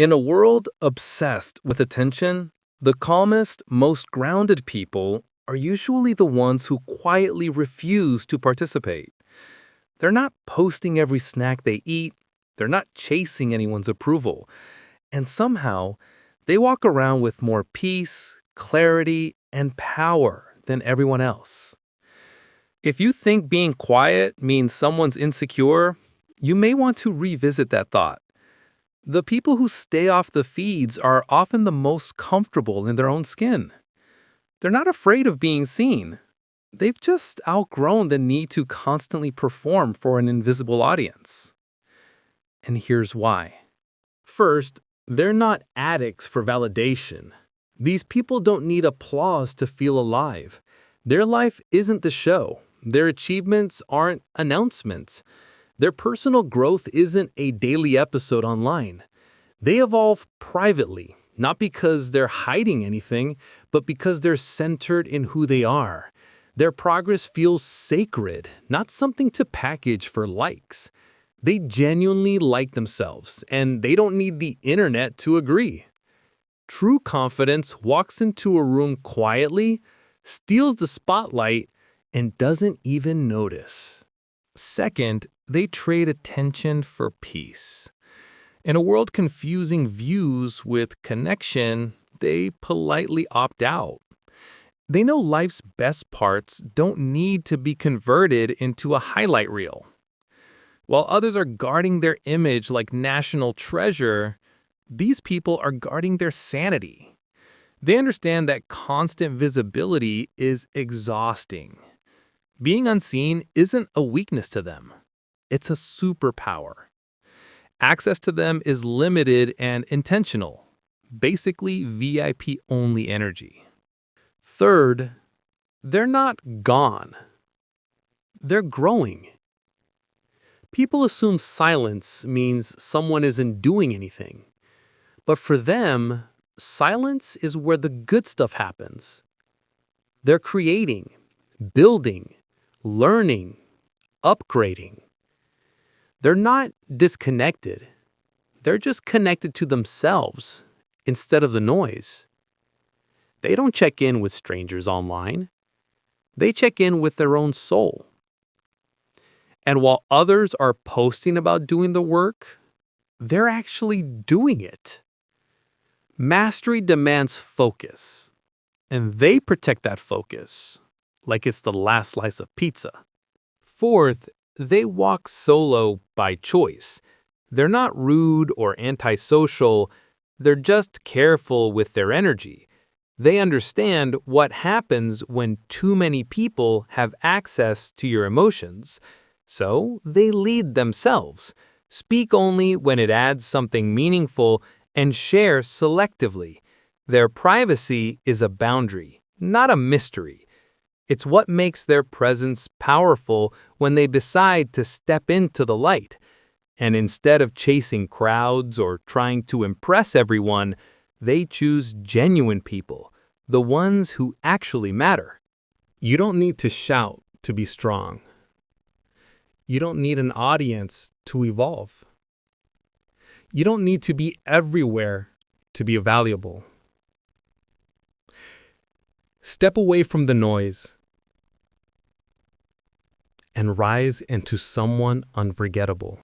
In a world obsessed with attention, the calmest, most grounded people are usually the ones who quietly refuse to participate. They're not posting every snack they eat, they're not chasing anyone's approval, and somehow they walk around with more peace, clarity, and power than everyone else. If you think being quiet means someone's insecure, you may want to revisit that thought. The people who stay off the feeds are often the most comfortable in their own skin. They're not afraid of being seen. They've just outgrown the need to constantly perform for an invisible audience. And here's why. First, they're not addicts for validation. These people don't need applause to feel alive. Their life isn't the show. Their achievements aren't announcements. Their personal growth isn't a daily episode online. They evolve privately, not because they're hiding anything, but because they're centered in who they are. Their progress feels sacred, not something to package for likes. They genuinely like themselves, and they don't need the internet to agree. True confidence walks into a room quietly, steals the spotlight, and doesn't even notice. Second, they trade attention for peace. In a world confusing views with connection, they politely opt out. They know life's best parts don't need to be converted into a highlight reel. While others are guarding their image like national treasure, these people are guarding their sanity. They understand that constant visibility is exhausting. Being unseen isn't a weakness to them. It's a superpower. Access to them is limited and intentional, basically VIP-only energy. Third, they're not gone. They're growing. People assume silence means someone isn't doing anything. But for them, silence is where the good stuff happens. They're creating, building, learning, upgrading. They're not disconnected. They're just connected to themselves instead of the noise. They don't check in with strangers online. They check in with their own soul. And while others are posting about doing the work, they're actually doing it. Mastery demands focus, and they protect that focus like it's the last slice of pizza. Fourth, they walk solo by choice. They're not rude or antisocial. They're just careful with their energy. They understand what happens when too many people have access to your emotions. So they lead themselves, speak only when it adds something meaningful, and share selectively. Their privacy is a boundary, not a mystery. It's what makes their presence powerful when they decide to step into the light. And instead of chasing crowds or trying to impress everyone, they choose genuine people, the ones who actually matter. You don't need to shout to be strong. You don't need an audience to evolve. You don't need to be everywhere to be valuable. Step away from the noise and rise into someone unforgettable.